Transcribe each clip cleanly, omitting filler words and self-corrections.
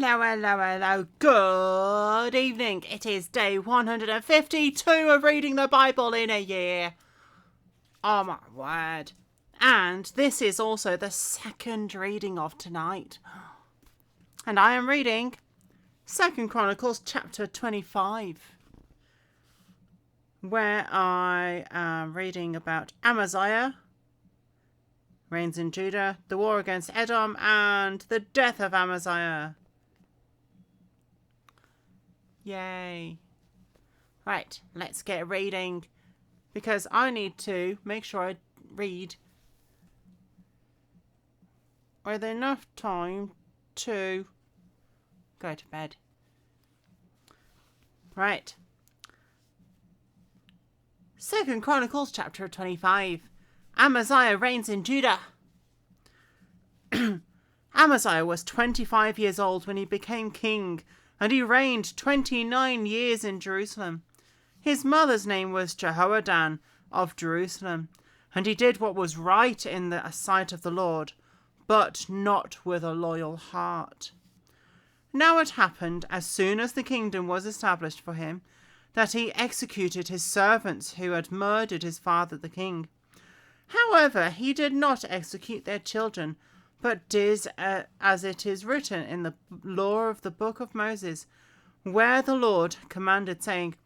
Hello. Good evening. It is day 152 of reading the Bible in a year. Oh my word. And this is also the second reading of tonight. And I am reading 2 Chronicles chapter 25, where I am reading about Amaziah reigns in Judah, the war against Edom, and the death of Amaziah. Yay. Right, let's get reading, because I need to make sure I read with enough time to go to bed. Right. 2 Chronicles chapter 25. Amaziah reigns in Judah. Amaziah was 25 years old when he became king, and he reigned 29 years in Jerusalem. His mother's name was Jehoadan of Jerusalem, and he did what was right in the sight of the Lord, but not with a loyal heart. Now it happened, as soon as the kingdom was established for him, that he executed his servants who had murdered his father the king. However, he did not execute their children, but did as it is written in the law of the book of Moses, where the Lord commanded, saying,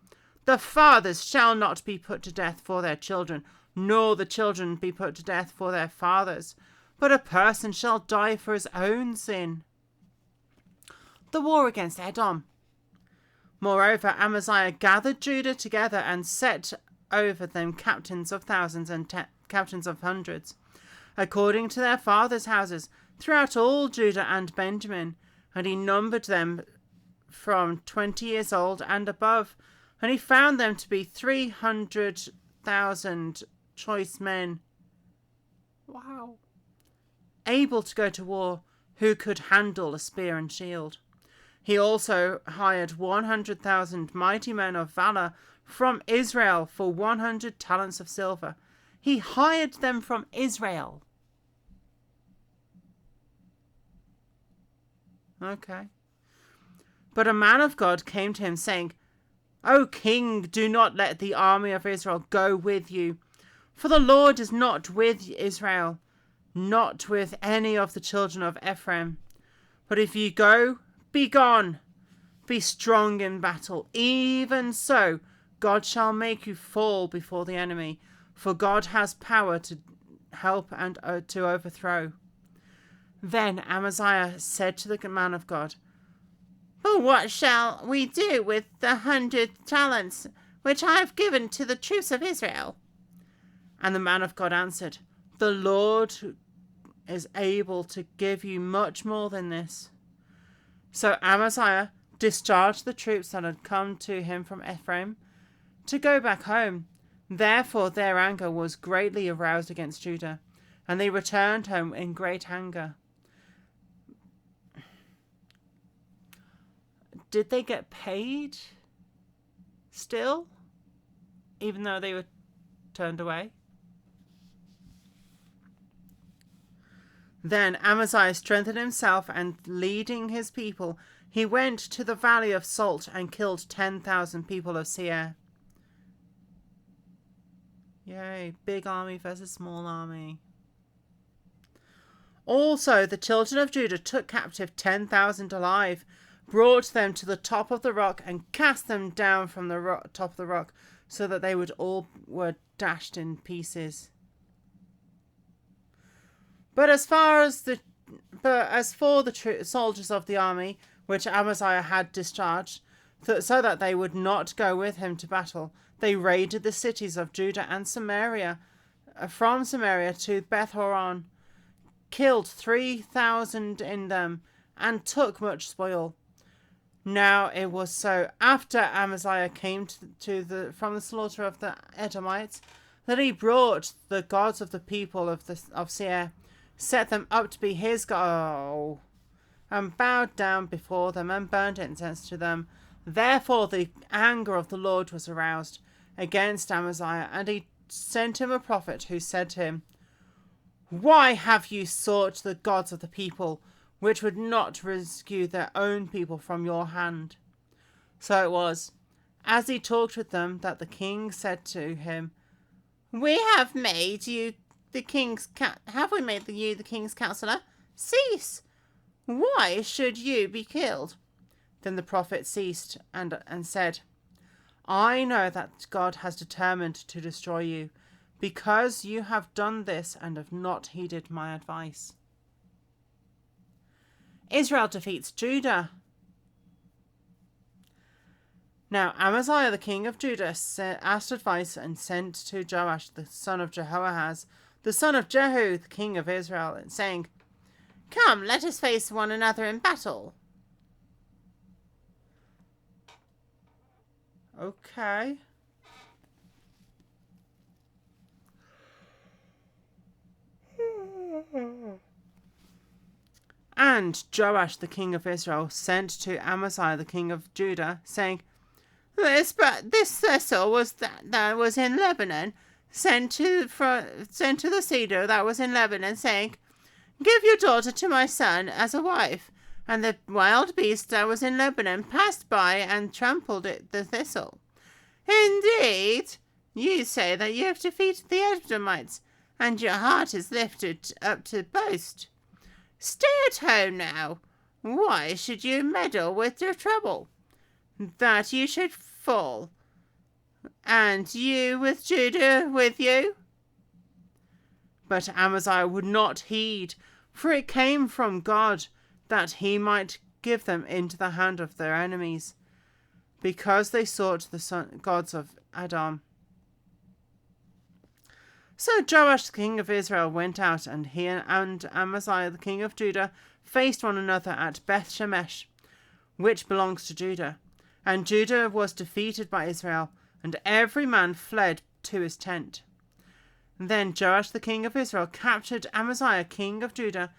"The fathers shall not be put to death for their children, nor the children be put to death for their fathers, but a person shall die for his own sin." The war against Edom. Moreover, Amaziah gathered Judah together and set over them captains of thousands and captains of hundreds, according to their fathers' houses, throughout all Judah and Benjamin. And he numbered them from 20 years old and above, and he found them to be 300,000 choice men. Wow. Able to go to war, who could handle a spear and shield. He also hired 100,000 mighty men of valor from Israel for 100 talents of silver. He hired them from Israel. Okay. But a man of God came to him, saying, "O king, do not let the army of Israel go with you, for the Lord is not with Israel, not with any of the children of Ephraim. But if you go, be gone. Be strong in battle. Even so, God shall make you fall before the enemy, for God has power to help and to overthrow." Then Amaziah said to the man of God, "But what shall we do with the 100 talents which I have given to the troops of Israel?" And the man of God answered, "The Lord is able to give you much more than this." So Amaziah discharged the troops that had come to him from Ephraim to go back home. Therefore their anger was greatly aroused against Judah, and they returned home in great anger. Did they get paid still, even though they were turned away? Then Amaziah strengthened himself, and leading his people, he went to the valley of Salt and killed 10,000 people of Seir. Yay, big army versus small army. Also, the children of Judah took captive 10,000 alive, brought them to the top of the rock, and cast them down from the top of the rock, so that they were dashed in pieces. But as for the soldiers of the army which Amaziah had discharged, so that they would not go with him to battle, they raided the cities of Judah and Samaria, from Samaria to Beth-horon, killed 3,000 in them, and took much spoil. Now it was so, after Amaziah came from the slaughter of the Edomites, that he brought the gods of the people of Seir, set them up to be his god, and bowed down before them, and burned incense to them. Therefore the anger of the Lord was aroused against Amaziah, and he sent him a prophet who said to him, "Why have you sought the gods of the people which would not rescue their own people from your hand. So it was, as he talked with them, that the king said to him, We have made you the king's you the king's counselor? Cease! Why should you be killed? Then the prophet ceased and said, I know that God has determined to destroy you, because you have done this and have not heeded my advice. Israel defeats Judah. Now Amaziah the king of Judah asked advice and sent to Joash the son of Jehoahaz, the son of Jehu the king of Israel, saying, Come, let us face one another in battle. Okay. And Joash the king of Israel sent to Amaziah the king of Judah, saying, This thistle that was in Lebanon, sent to the cedar that was in Lebanon, saying, Give your daughter to my son as a wife. And the wild beast that was in Lebanon passed by and trampled the thistle. Indeed, you say that you have defeated the Edomites, and your heart is lifted up to boast. Stay at home now. Why should you meddle with your trouble, that you should fall, and you with Judah with you? But Amaziah would not heed, for it came from God, that he might give them into the hand of their enemies, because they sought the gods of Edom. So Joash the king of Israel went out, and he and Amaziah the king of Judah faced one another at Beth Shemesh, which belongs to Judah. And Judah was defeated by Israel, and every man fled to his tent. Then Joash the king of Israel captured Amaziah king of Judah,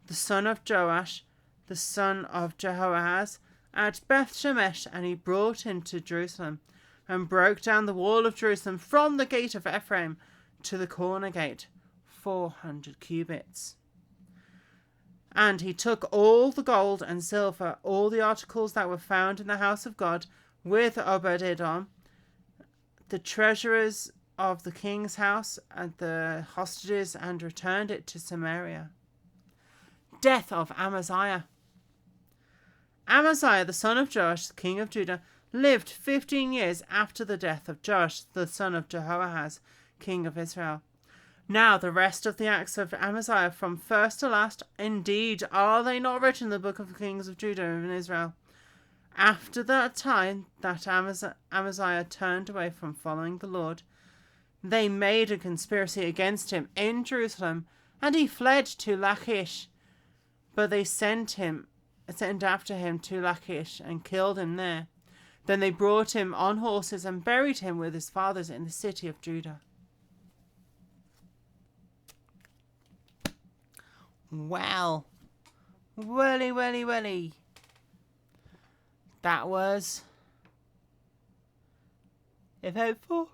the son of Joash, the son of Jehoahaz, at Beth Shemesh, and he brought him to Jerusalem, and broke down the wall of Jerusalem from the gate of Ephraim to the corner gate, 400 cubits. And he took all the gold and silver, all the articles that were found in the house of God, with Obed-Edom, the treasurers of the king's house, and the hostages, and returned it to Samaria. Death of Amaziah. Amaziah, the son of Joash, the king of Judah, lived 15 years after the death of Joash, the son of Jehoahaz, king of Israel. Now the rest of the acts of Amaziah from first to last, indeed, are they not written in the book of the kings of Judah and Israel? After that time that Amaziah turned away from following the Lord, they made a conspiracy against him in Jerusalem, and he fled to Lachish. But they sent after him to Lachish and killed him there. Then they brought him on horses and buried him with his fathers in the city of Judah. Well, welly. That was eventful.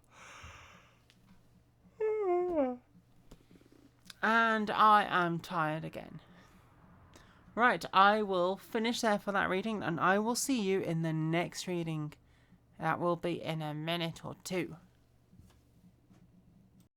And I am tired again. Right, I will finish there for that reading, and I will see you in the next reading. That will be in a minute or two.